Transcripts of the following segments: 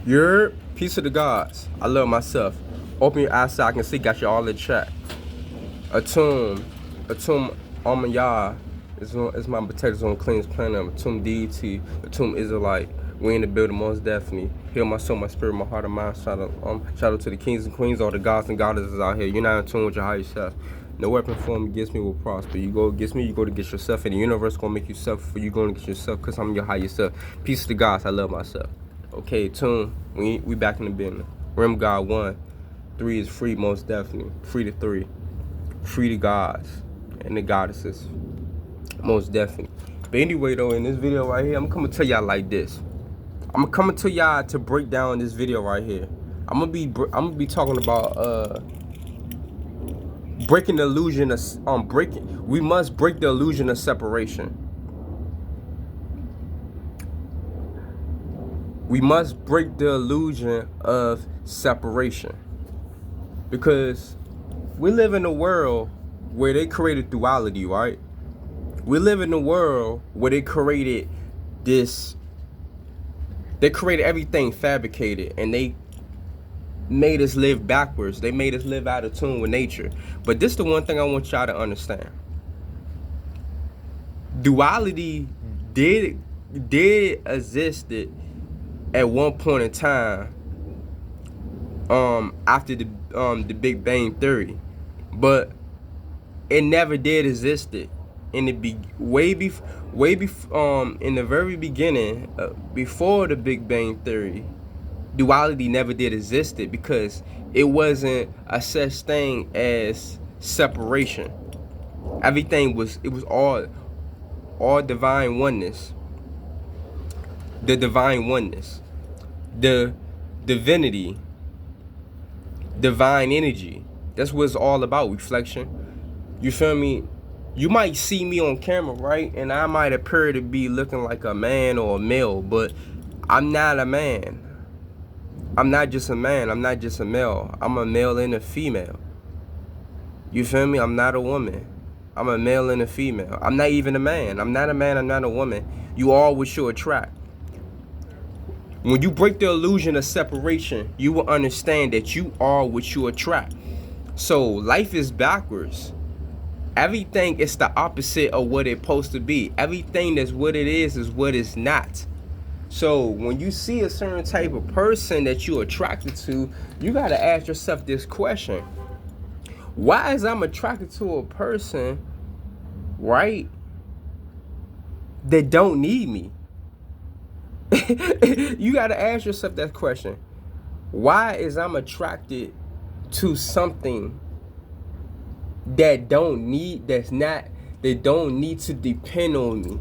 Your peace of the gods. I love myself. Open your eyes so I can see. Got you all in chat. Atum, Atum Amayah is my protectors on cleanest planet. Atum deity, Atum Israelite. We in the building most definitely. Heal my soul, my spirit, my heart, and mind. Shout out to the kings and queens, all the gods and goddesses out here. You're not in tune with your higher self. No weapon formed against me will prosper. You go against me, you go to get yourself. And the universe gonna make you suffer. You going to get yourself because I'm your higher self. Peace to the gods. I love myself. Okay, tune. We back in the business. Rim God 1. 3 is free, most definitely. Free to 3. Free the gods and the goddesses, most definitely. But anyway, though, in this video right here, I'm coming to y'all like this. I'm coming to y'all to break down this video right here. I'm gonna be talking about breaking the illusion of We must break the illusion of separation. We must break the illusion of separation because we live in a world where they created duality, right? We live in a world where they created everything fabricated, and they made us live backwards. They made us live out of tune with nature. But this is the one thing I want y'all to understand. Duality did existed at one point in time after the Big Bang Theory. But it never did existed in the in the very beginning, before the Big Bang Theory. Duality never did existed because it wasn't a such thing as separation. Everything was all divine oneness. The divine oneness, the divinity, divine energy. That's what it's all about. Reflection. You feel me? You might see me on camera, right? And I might appear to be looking like a man or a male, but I'm not a man. I'm not just a man. I'm not just a male. I'm a male and a female. You feel me? I'm not a woman. I'm a male and a female. I'm not even a man. I'm not a man. I'm not a woman. You are what you attract. When you break the illusion of separation, you will understand that you are what you attract. So life is backwards. Everything is the opposite of what it's supposed to be. Everything that's what it is what it's not. So when you see a certain type of person that you're attracted to, you got to ask yourself this question. Why is I'm attracted to a person, right, that don't need me? You got to ask yourself that question. Why is I'm attracted to something that don't need to depend on me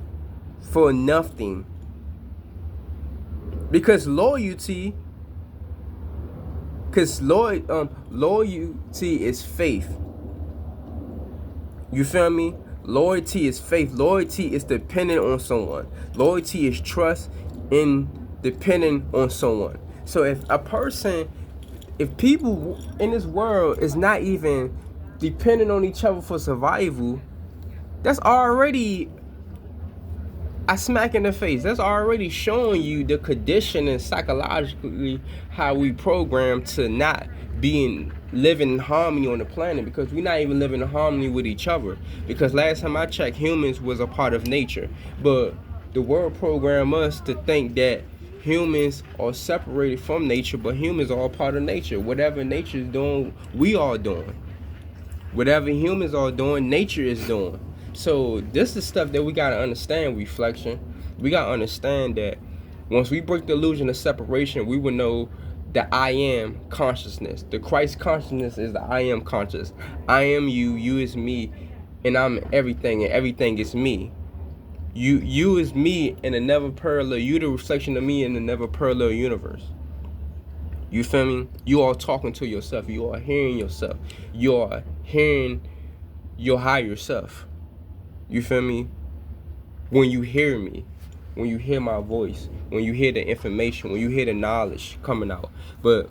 for nothing? Because loyalty is faith. You feel me? Loyalty is faith. Loyalty is dependent on someone. Loyalty is trust in depending on someone. So if people in this world is not even depending on each other for survival, that's already a smack in the face. That's already showing you the condition and psychologically how we program to not living in harmony on the planet, because we're not even living in harmony with each other. Because last time I checked, humans was a part of nature, but the world programmed us to think that humans are separated from nature, but humans are all part of nature. Whatever nature is doing, we are doing. Whatever humans are doing, nature is doing. So this is stuff that we gotta understand. Reflection. We gotta understand that once we break the illusion of separation, we will know the I am consciousness. The Christ consciousness is the I am conscious. I am you, you is me, and I'm everything, and everything is me. You is me in a never parallel. You the reflection of me in a never parallel universe. You feel me? You are talking to yourself. You are hearing yourself. You are hearing your higher self. You feel me? When you hear me, when you hear my voice, when you hear the information, when you hear the knowledge coming out. But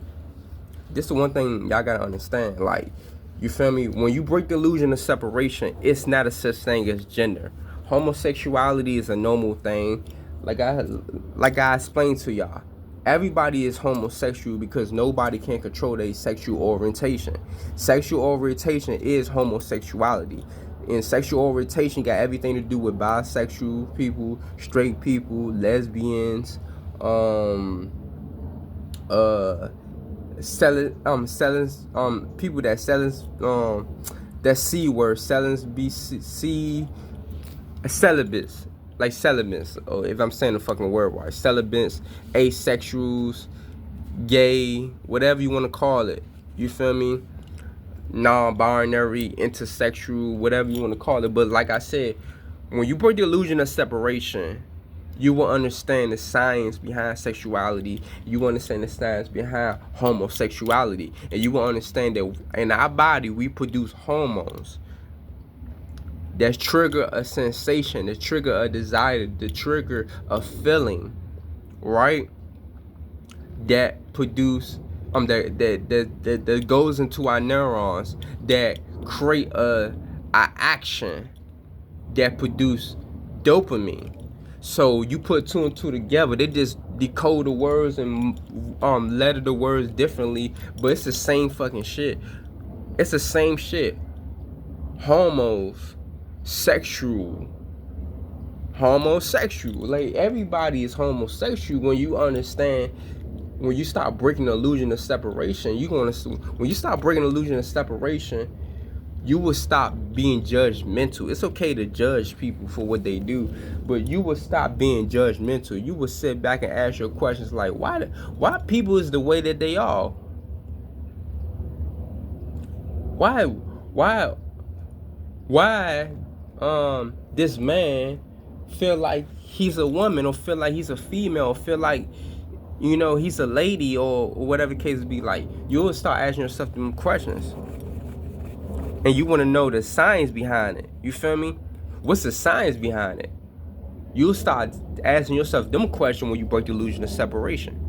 this is the one thing y'all gotta understand. Like, you feel me? When you break the illusion of separation, it's not a such thing as gender. Homosexuality is a normal thing. Like I explained to y'all, Everybody is homosexual because nobody can control their sexual orientation. Sexual orientation is homosexuality. And sexual orientation got everything to do with bisexual people, straight people, lesbians, people that selling that C word, selling BC celibates, like celibates, or if I'm saying the fucking word right, celibates, asexuals, gay, whatever you want to call it. You feel me? Non-binary, intersexual, whatever you want to call it. But like I said, when you break the illusion of separation, you will understand the science behind sexuality. You will understand the science behind homosexuality. And you will understand that in our body, we produce hormones that trigger a sensation, that trigger a desire, that trigger a feeling, right? That produce that goes into our neurons, that create a action that produce dopamine. So you put two and two together. They just decode the words and letter the words differently, but it's the same fucking shit. It's the same shit. Homosexual. Like, everybody is homosexual. When you understand, when you start breaking the illusion of separation, when you start breaking the illusion of separation, you will stop being judgmental. It's okay to judge people for what they do, but you will stop being judgmental. You will sit back and ask your questions like, why people is the way that they are? Why this man feel like he's a woman, or feel like he's a female, or feel like, you know, he's a lady, or whatever the case be. Like, you'll start asking yourself them questions. And you want to know the science behind it. You feel me? What's the science behind it? You'll start asking yourself them questions when you break the illusion of separation.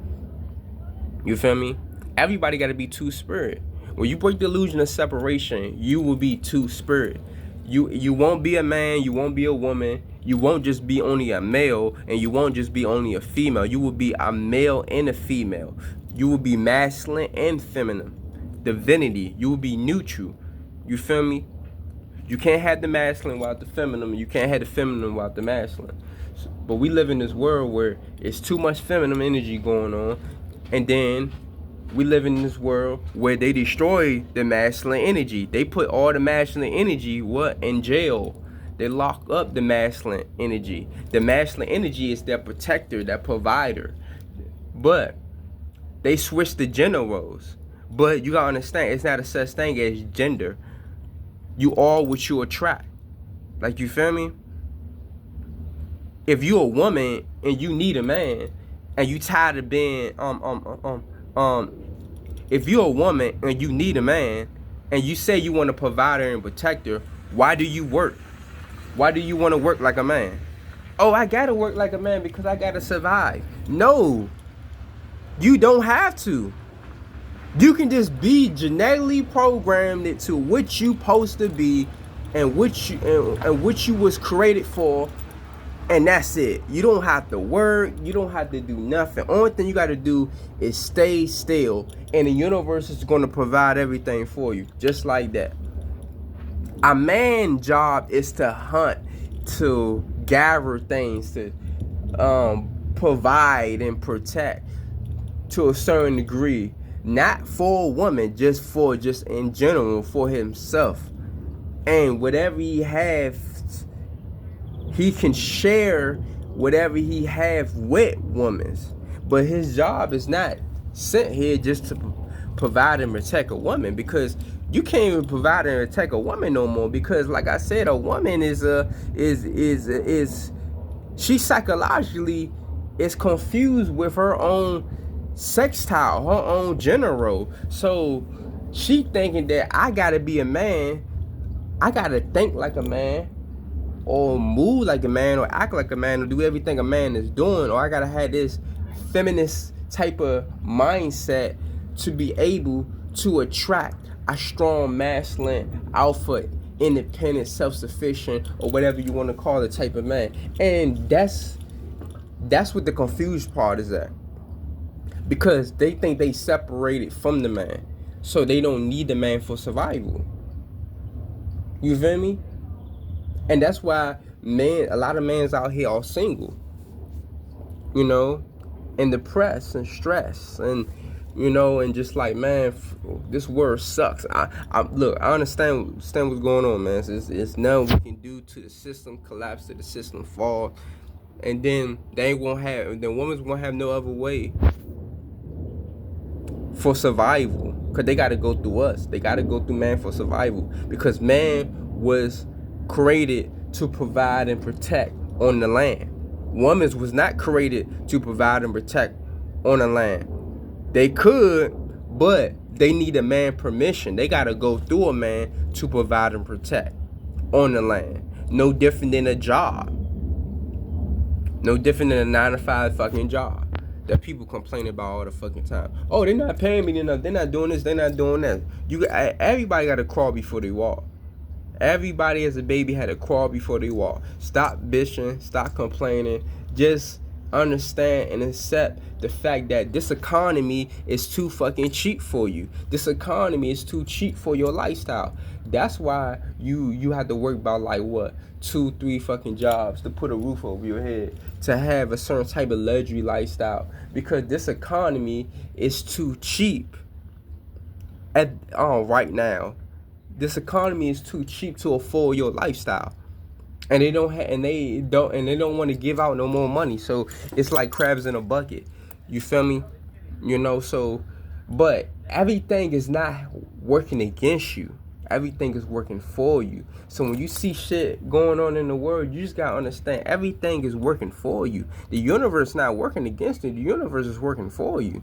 You feel me? Everybody got to be two-spirit. When you break the illusion of separation, you will be two-spirit. You won't be a man, you won't be a woman, you won't just be only a male, and you won't just be only a female. You will be a male and a female. You will be masculine and feminine. Divinity. You will be neutral. You feel me? You can't have the masculine without the feminine. You can't have the feminine without the masculine. But we live in this world where it's too much feminine energy going on. And then we live in this world where they destroy the masculine energy. They put all the masculine energy, in jail. They lock up the masculine energy. The masculine energy is their protector, their provider. But they switch the gender roles. But you gotta understand, it's not a such thing as gender. You are what you attract. Like, you feel me? If you're a woman and you need a man, and you tired of being if you're a woman and you need a man, and you say you want to provide her and protect her, why do you work? Why do you want to work like a man? Oh, I gotta work like a man because I gotta survive. No, you don't have to. You can just be genetically programmed into what you supposed to be, and what you was created for, and that's it. You don't have to work. You don't have to do nothing. Only thing you got to do is stay still, and the universe is going to provide everything for you, just like that. A man's job is to hunt, to gather things, to provide and protect to a certain degree. Not for a woman, just in general, for himself. And whatever he has, he can share whatever he have with women. But his job is not sent here just to provide and protect a woman, because you can't even provide and protect a woman no more, because like I said, a woman is she psychologically is confused with her own sextile, her own gender role. So she thinking that I gotta be a man, I gotta think like a man, or move like a man, or act like a man, or do everything a man is doing, or I gotta have this feminist type of mindset to be able to attract a strong, masculine, alpha, independent, self-sufficient, or whatever you want to call it, type of man. And that's what the confused part is at. because they think they separated from the man, so they don't need the man for survival. You feel me? And that's why a lot of mans out here are single, you know, and depressed and stressed, and you know, and just like, man, this world sucks. Look, I understand what's going on, man. It's nothing we can do to the system collapse, to the system fall, and then women's won't have no other way for survival, because they got to go through us. They got to go through man for survival, because man was created to provide and protect on the land. Women was not created to provide and protect on the land. They could, but they need a man permission. They got to go through a man to provide and protect on the land. No different than a job. No different than a 9-to-5 fucking job that people complain about all the fucking time. Oh, they're not paying me enough. They're not doing this. They're not doing that. Everybody got to crawl before they walk. Everybody as a baby had to crawl before they walk. Stop bitching. Stop complaining. Just understand and accept the fact that this economy is too fucking cheap for you. This economy is too cheap for your lifestyle. That's why you have to work about like what, 2-3 fucking jobs to put a roof over your head, to have a certain type of luxury lifestyle, because this economy is too cheap right now. This economy is too cheap to afford your lifestyle, and they don't want to give out no more money. So it's like crabs in a bucket. You feel me? You know. So, but everything is not working against you. Everything is working for you. So when you see shit going on in the world, you just gotta understand everything is working for you. The universe not working against you. The universe is working for you.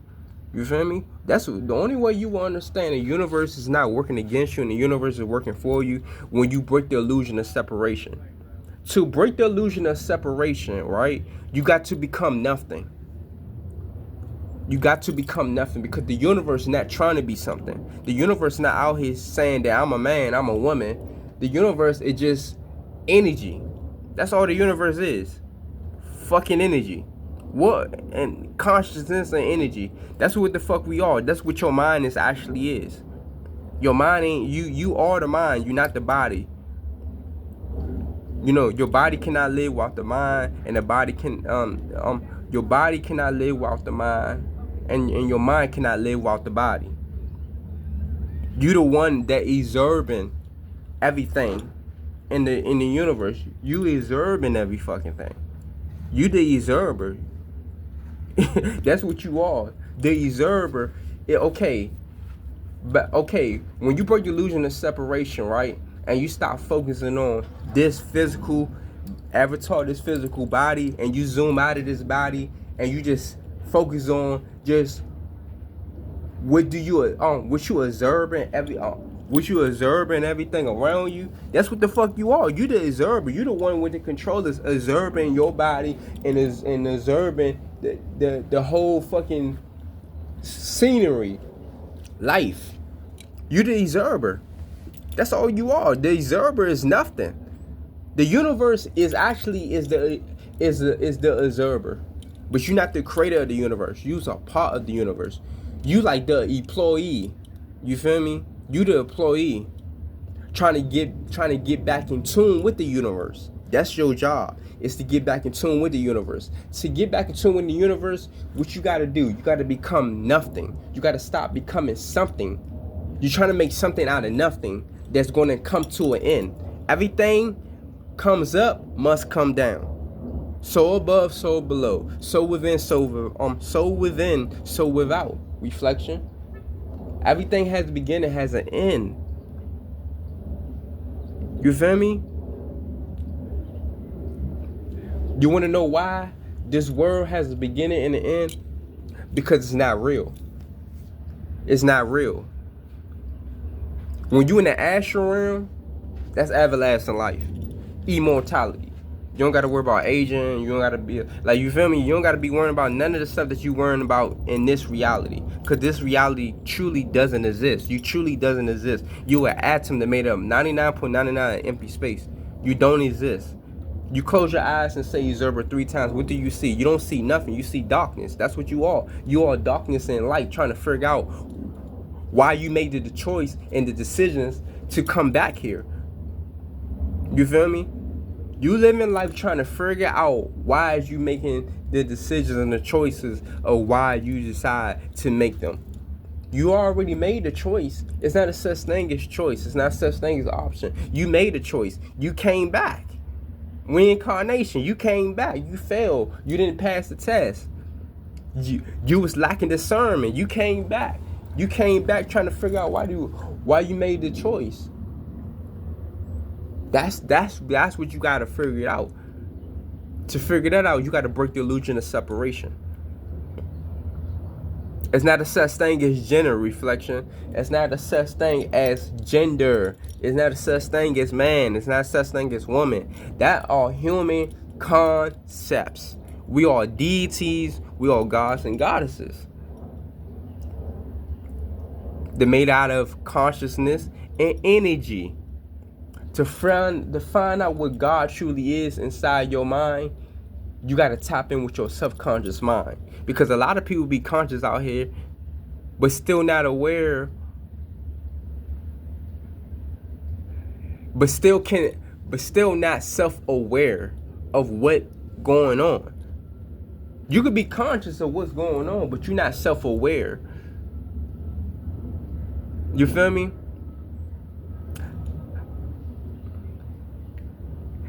You feel me? That's the only way you will understand the universe is not working against you and the universe is working for you, when you break the illusion of separation. To break the illusion of separation, right, you got to become nothing. You got to become nothing, because the universe is not trying to be something. The universe is not out here saying that I'm a man, I'm a woman. The universe is just energy. That's all the universe is. Fucking energy. What? And consciousness and energy. That's what the fuck we are. That's what your mind actually is. Your mind ain't you are the mind, you're not the body. You know, your body cannot live without the mind, and the body can your body cannot live without the mind, and your mind cannot live without the body. You the one that absorbing everything in the universe. You absorbing every fucking thing. You the absorber. That's what you are. The absorber. Okay. But okay, when you break the illusion of separation, right? And you stop focusing on this physical avatar, this physical body, and you zoom out of this body and you just focus on just what you observing everything around you. That's what the fuck you are. You the observer. You the one with the controllers observing your body and observing the whole fucking scenery, life. You the observer. That's all you are. The observer is nothing. The universe is the observer, but you're not the creator of the universe. You're a part of the universe. You like the employee. You feel me? You the employee, trying to get back in tune with the universe. That's your job. Is to get back in tune with the universe. To get back in tune with the universe, what you gotta do? You gotta become nothing. You gotta stop becoming something. You're trying to make something out of nothing that's going to come to an end. Everything comes up, must come down. So above, so below. So within, so within, so without. Reflection. Everything has a beginning, has an end. You feel me? You want to know why this world has a beginning and an end? Because it's not real. It's not real. When you in the astral realm, that's everlasting life, immortality. You don't gotta worry about aging. You don't gotta be like, you feel me? You don't gotta be worrying about none of the stuff that you worrying about in this reality, because this reality truly doesn't exist. You truly doesn't exist. You an atom that made up 99.99 empty space. You don't exist. You close your eyes and say Zerber 3 times. What do you see? You don't see nothing. You see darkness. That's what you are. You are darkness and light, trying to figure out why you made the choice and the decisions to come back here. You feel me? You live in life trying to figure out why is you making the decisions and the choices of why you decide to make them. You already made the choice. It's not a such thing as choice. It's not such thing as option. You made a choice. You came back. Reincarnation. You came back. You failed. You didn't pass the test. You was lacking discernment. You came back. You came back trying to figure out why you made the choice. That's what you gotta figure out. To figure that out, you gotta break the illusion of separation. It's not a such thing as gender reflection. It's not a such thing as gender. It's not a such thing as man. It's not a such thing as woman. That are human concepts. We are deities. We are gods and goddesses. They're made out of consciousness and energy. To find out what God truly is inside your mind, you got to tap in with your subconscious mind. Because a lot of people be conscious out here, but still not aware, but still not self-aware of what's going on. You could be conscious of what's going on, but you're not self-aware. You feel me?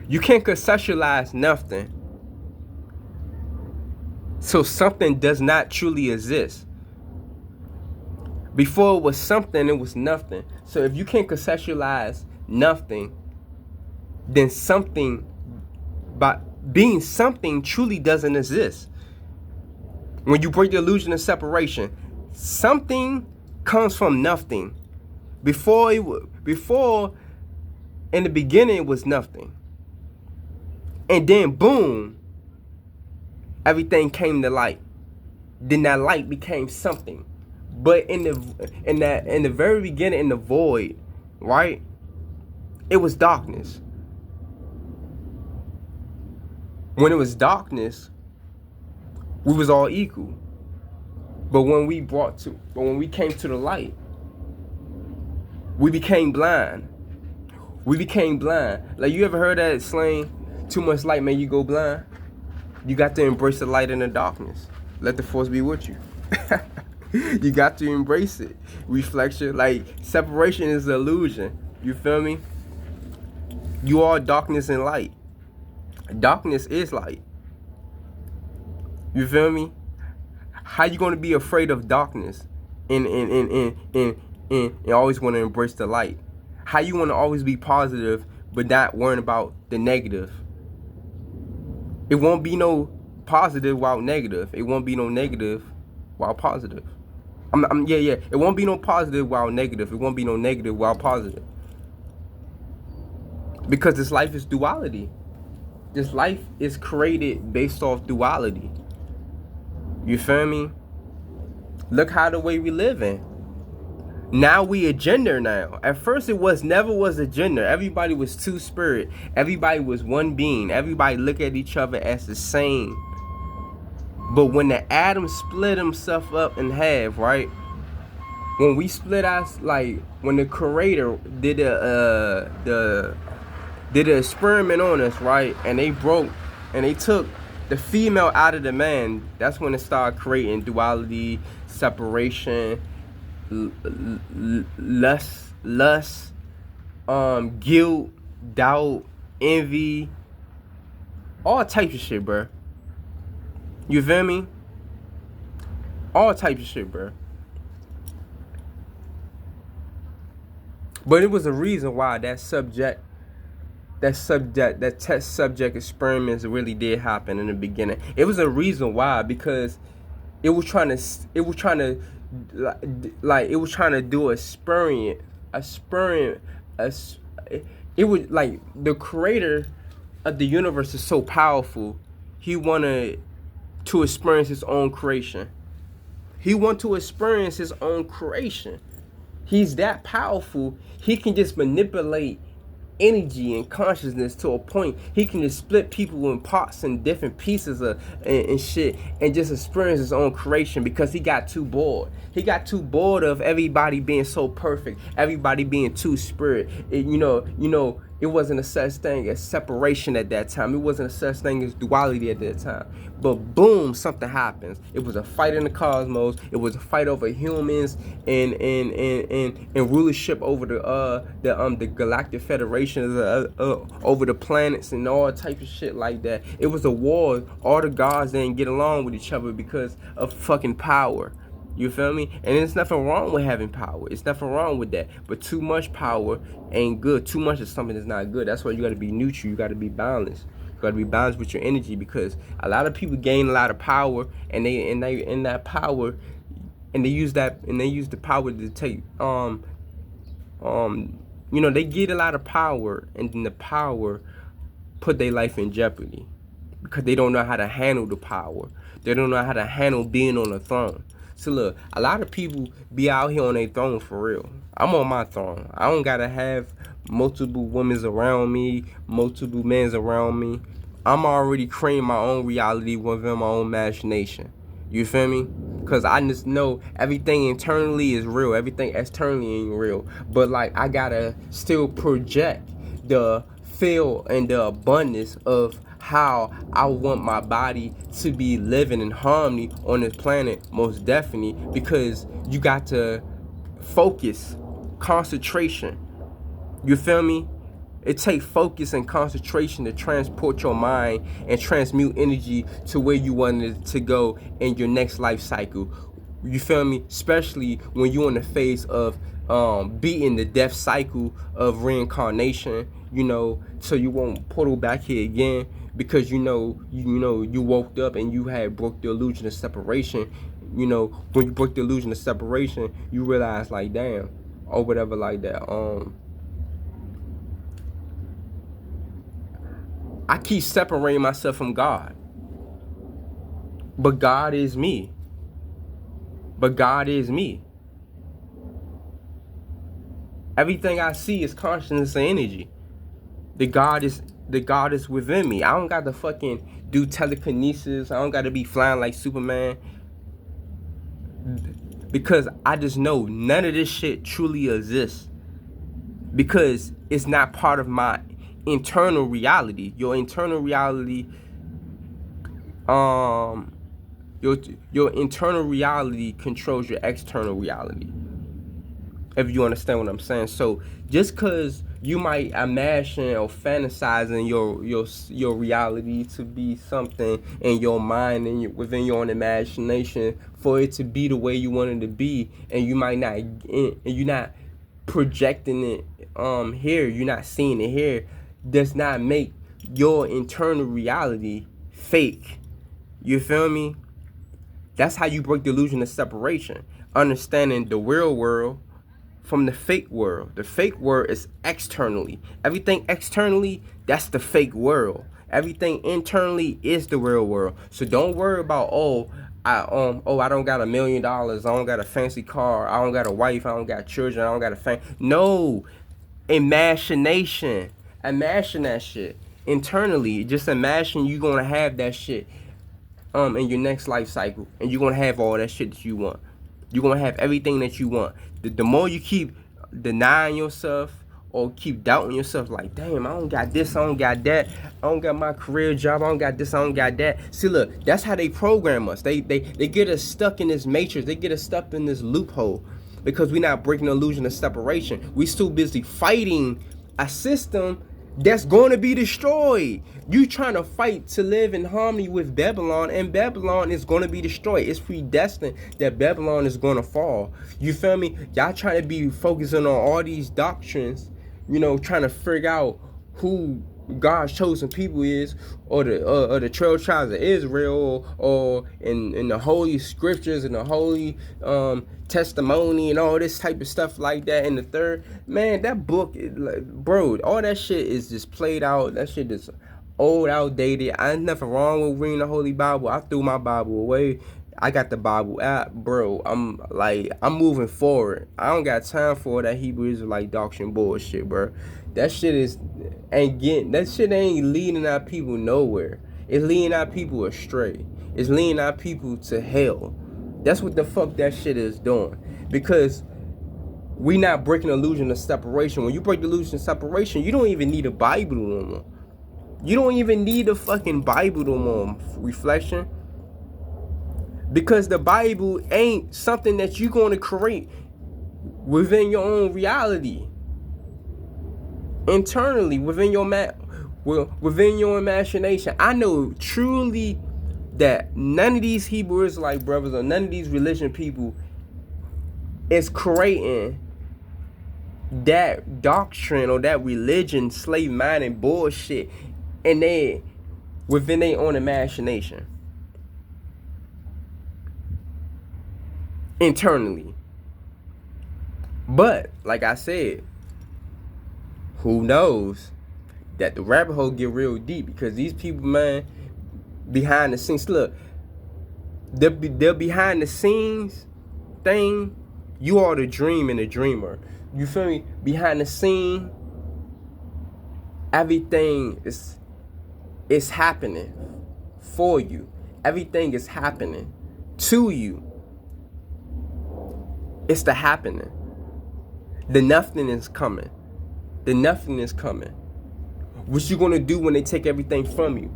You can't conceptualize nothing. So something does not truly exist. Before it was something, it was nothing. So if you can't conceptualize nothing, then something, by being something, truly doesn't exist. When you break the illusion of separation, something comes from nothing. Before in the beginning it was nothing. And then boom, everything came to light. Then that light became something. But in the very beginning, in the void, right? It was darkness. When it was darkness, we was all equal. But when we came to the light, we became blind. We became blind. Like, you ever heard that slang? Too much light made you go blind. You got to embrace the light in the darkness. Let the force be with you. You got to embrace it. Reflection, like, separation is an illusion. You feel me? You are darkness and light. Darkness is light. You feel me? How you gonna be afraid of darkness and always want to embrace the light? How you want to always be positive but not worrying about the negative? It won't be no positive while negative. It won't be no negative while positive. It won't be no positive while negative. It won't be no negative while positive. Because this life is duality. This life is created based off duality. You feel me? Look how the way we live in. Now we a gender now. At first it never was a gender. Everybody was two spirit. Everybody was one being. Everybody look at each other as the same. But when the atom split himself up in half, right? When we split us, like when the creator did the experiment on us, right? And they took the female out of the man. That's when it started creating duality, separation, lust, guilt, doubt, envy, all types of shit, bro. You feel me? All types of shit, bro. But it was a reason why that test subject experiments really did happen in the beginning. It was a reason why, because it was trying to do experiment. It was like the creator of the universe is so powerful. He wanted to experience his own creation. He wanted to experience his own creation. He's that powerful. He can just manipulate energy and consciousness to a point he can just split people in parts and different pieces of and shit and just experience his own creation because he got too bored. He got too bored of everybody being so perfect, everybody being too spirit. It wasn't a such thing as separation at that time. It wasn't a such thing as duality at that time. But boom, something happens. It was a fight in the cosmos. It was a fight over humans and rulership over the galactic federations, over the planets and all type of shit like that. It was a war. All the gods didn't get along with each other because of fucking power. You feel me? And there's nothing wrong with having power. It's nothing wrong with that. But too much power ain't good. Too much of something that's not good. That's why you got to be neutral. You got to be balanced. You got to be balanced with your energy, because a lot of people gain a lot of power, and they in that power, and they use the power to take they get a lot of power, and then the power put their life in jeopardy because they don't know how to handle the power. They don't know how to handle being on the throne. So look, a lot of people be out here on their throne for real. I'm on my throne. I don't gotta have multiple women's around me, multiple men's around me. I'm already creating my own reality within my own imagination. You feel me? Because I just know everything internally is real. Everything externally ain't real. But like, I gotta still project the feel and the abundance of how I want my body to be living in harmony on this planet, most definitely, because you got to focus, concentration. You feel me? It takes focus and concentration to transport your mind and transmute energy to where you want it to go in your next life cycle. You feel me? Especially when you're in the phase of beating the death cycle of reincarnation, so you won't portal back here again, because you woke up and you had broke the illusion of separation. When you broke the illusion of separation, you realize like, damn, or whatever like that. I keep separating myself from God. But God is me. But God is me. Everything I see is consciousness and energy. The God is within me. I don't got to fucking do telekinesis. I don't got to be flying like Superman. Because I just know none of this shit truly exists. Because it's not part of my internal reality. Your internal reality, your internal reality controls your external reality, if you understand what I'm saying. So just because you might imagine or fantasizing your reality to be something in your mind and within your own imagination, for it to be the way you want it to be, and you're not projecting it here, you're not seeing it here, does not make your internal reality fake. You feel me? That's how you break the illusion of separation. Understanding the real world from the fake world. The fake world is externally. Everything externally, that's the fake world. Everything internally is the real world. So don't worry about, I don't got $1 million. I don't got a fancy car. I don't got a wife. I don't got children. I don't got a family. No, imagination. Imagine that shit internally. Just imagine you gonna have that shit in your next life cycle, and you're gonna have all that shit that you want. You're gonna have everything that you want. The more you keep denying yourself or keep doubting yourself, like, damn, I don't got this, I don't got that, I don't got my career job, I don't got this, I don't got that. See, look, that's how they program us. They get us stuck in this matrix. They get us stuck in this loophole because we're not breaking the illusion of separation. We still busy fighting a system that's going to be destroyed. You trying to fight to live in harmony with Babylon, and Babylon is going to be destroyed. It's predestined that Babylon is going to fall. You feel me? Y'all trying to be focusing on all these doctrines, trying to figure out who God's chosen people is, or the 12 tribes of Israel, or in the holy scriptures and the holy testimony and all this type of stuff like that. In the third, man, that book, bro, all that shit is just played out. That shit is old, outdated. I ain't nothing wrong with reading the Holy Bible. I threw my Bible away I got the Bible app, bro. I'm moving forward. I don't got time for that Hebrew Israelite doctrine bullshit, bro. That shit ain't leading our people nowhere. It's leading our people astray. It's leading our people to hell. That's what the fuck that shit is doing. Because we not breaking the illusion of separation. When you break the illusion of separation, you don't even need a Bible no more. You don't even need a fucking Bible no more, reflection. Because the Bible ain't something that you're going to create within your own reality. Internally, within your imagination. I know truly that none of these Hebrew Israelite brothers or none of these religion people is creating that doctrine or that religion, slave minded bullshit, and they within their own imagination. Internally. But like I said, who knows that the rabbit hole get real deep, because these people, man, behind the scenes, look, they're behind the scenes thing. You are the dream and the dreamer. You feel me? Behind the scene, everything is happening for you. Everything is happening to you. It's the happening. The nothing is coming. The nothing is coming. What you gonna do when they take everything from you?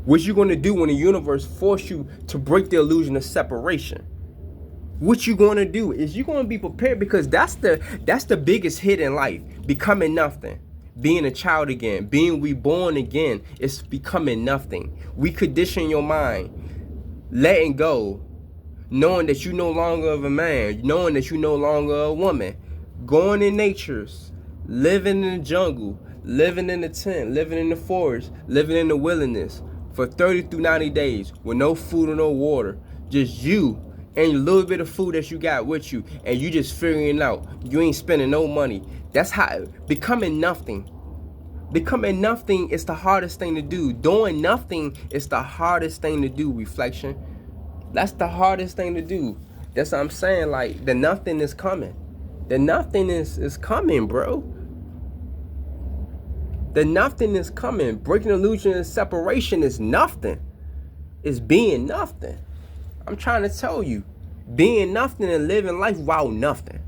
What you gonna do when the universe force you to break the illusion of separation? What you gonna do is you gonna be prepared, because that's the biggest hit in life. Becoming nothing. Being a child again. Being reborn again. It's becoming nothing. We condition your mind. Letting go. Knowing that you no longer of a man. Knowing that you no longer a woman. Going in natures. Living in the jungle. Living in the tent. Living in the forest. Living in the wilderness. For 30 through 90 days. With no food or no water. Just you. And a little bit of food that you got with you. And you just figuring it out. You ain't spending no money. That's how. Becoming nothing. Becoming nothing is the hardest thing to do. Doing nothing is the hardest thing to do, reflection. That's the hardest thing to do. That's what I'm saying. Like, the nothing is coming. The nothing is coming, bro. The nothing is coming. Breaking the illusion of separation is nothing. It's being nothing. I'm trying to tell you. Being nothing and living life while nothing.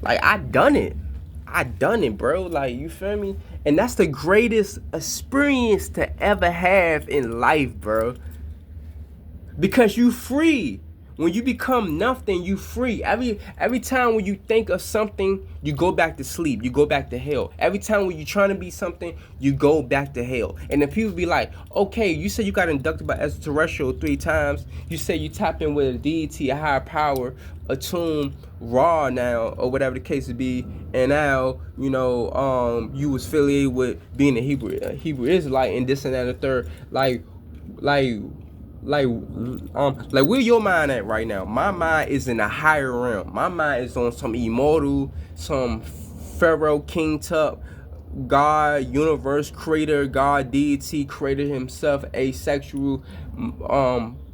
Like, I done it, bro. Like, you feel me? And that's the greatest experience to ever have in life, bro. Because you free. When you become nothing, you free. Every time when you think of something, you go back to sleep. You go back to hell. Every time when you're trying to be something, you go back to hell. And then people be like, okay, you said you got inducted by extraterrestrial 3 times. You say you tapped in with a deity, a higher power, Atum, Ra now, or whatever the case would be. And now, you know, you was affiliated with being a Hebrew Israelite and this and that and the third. Like where your mind at right now? My mind is in a higher realm. My mind is on some immortal, some pharaoh, king tub, God, universe creator, God, deity, creator himself, asexual,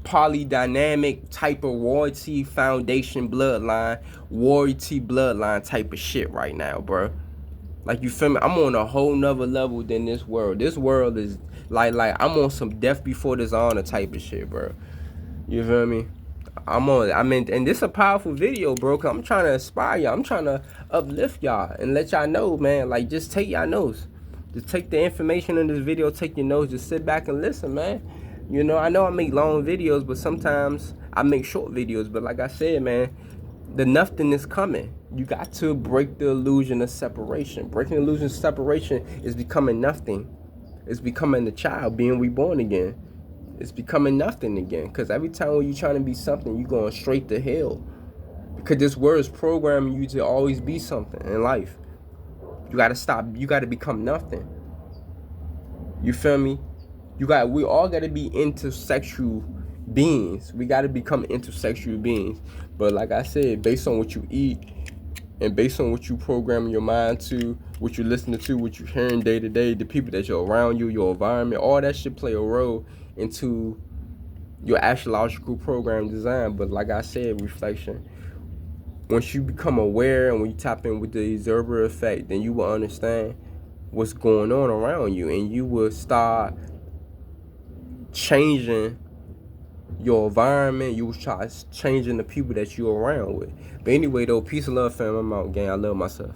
polydynamic type of royalty foundation bloodline, royalty bloodline type of shit right now, bro. Like, you feel me? I'm on a whole nother level than this world. This world is like I'm on some death before dishonor type of shit, bro. You feel me? And this is a powerful video, bro, cause I'm trying to inspire y'all. I'm trying to uplift y'all and let y'all know, man. Like, just take y'all notes. Just take the information in this video, take your notes, just sit back and listen, man. You know, I know I make long videos, but sometimes I make short videos. But like I said, man, the nothing is coming. You got to break the illusion of separation. Breaking the illusion of separation is becoming nothing. It's becoming the child being reborn again. It's becoming nothing again. Because every time when you're trying to be something, you're going straight to hell. Because this word is programming you to always be something in life. You got to stop. You got to become nothing. You feel me? We all got to be intersexual beings. We got to become intersexual beings. But like I said, based on what you eat and based on what you program your mind to, what you're listening to, what you're hearing day to day, the people that you're around you, your environment, all that should play a role into your astrological program design. But like I said, reflection. Once you become aware and when you tap in with the observer effect, then you will understand what's going on around you, and you will start changing your environment. You will try changing the people that you're around with. But anyway, though, peace and love, fam. I'm out, gang. I love myself.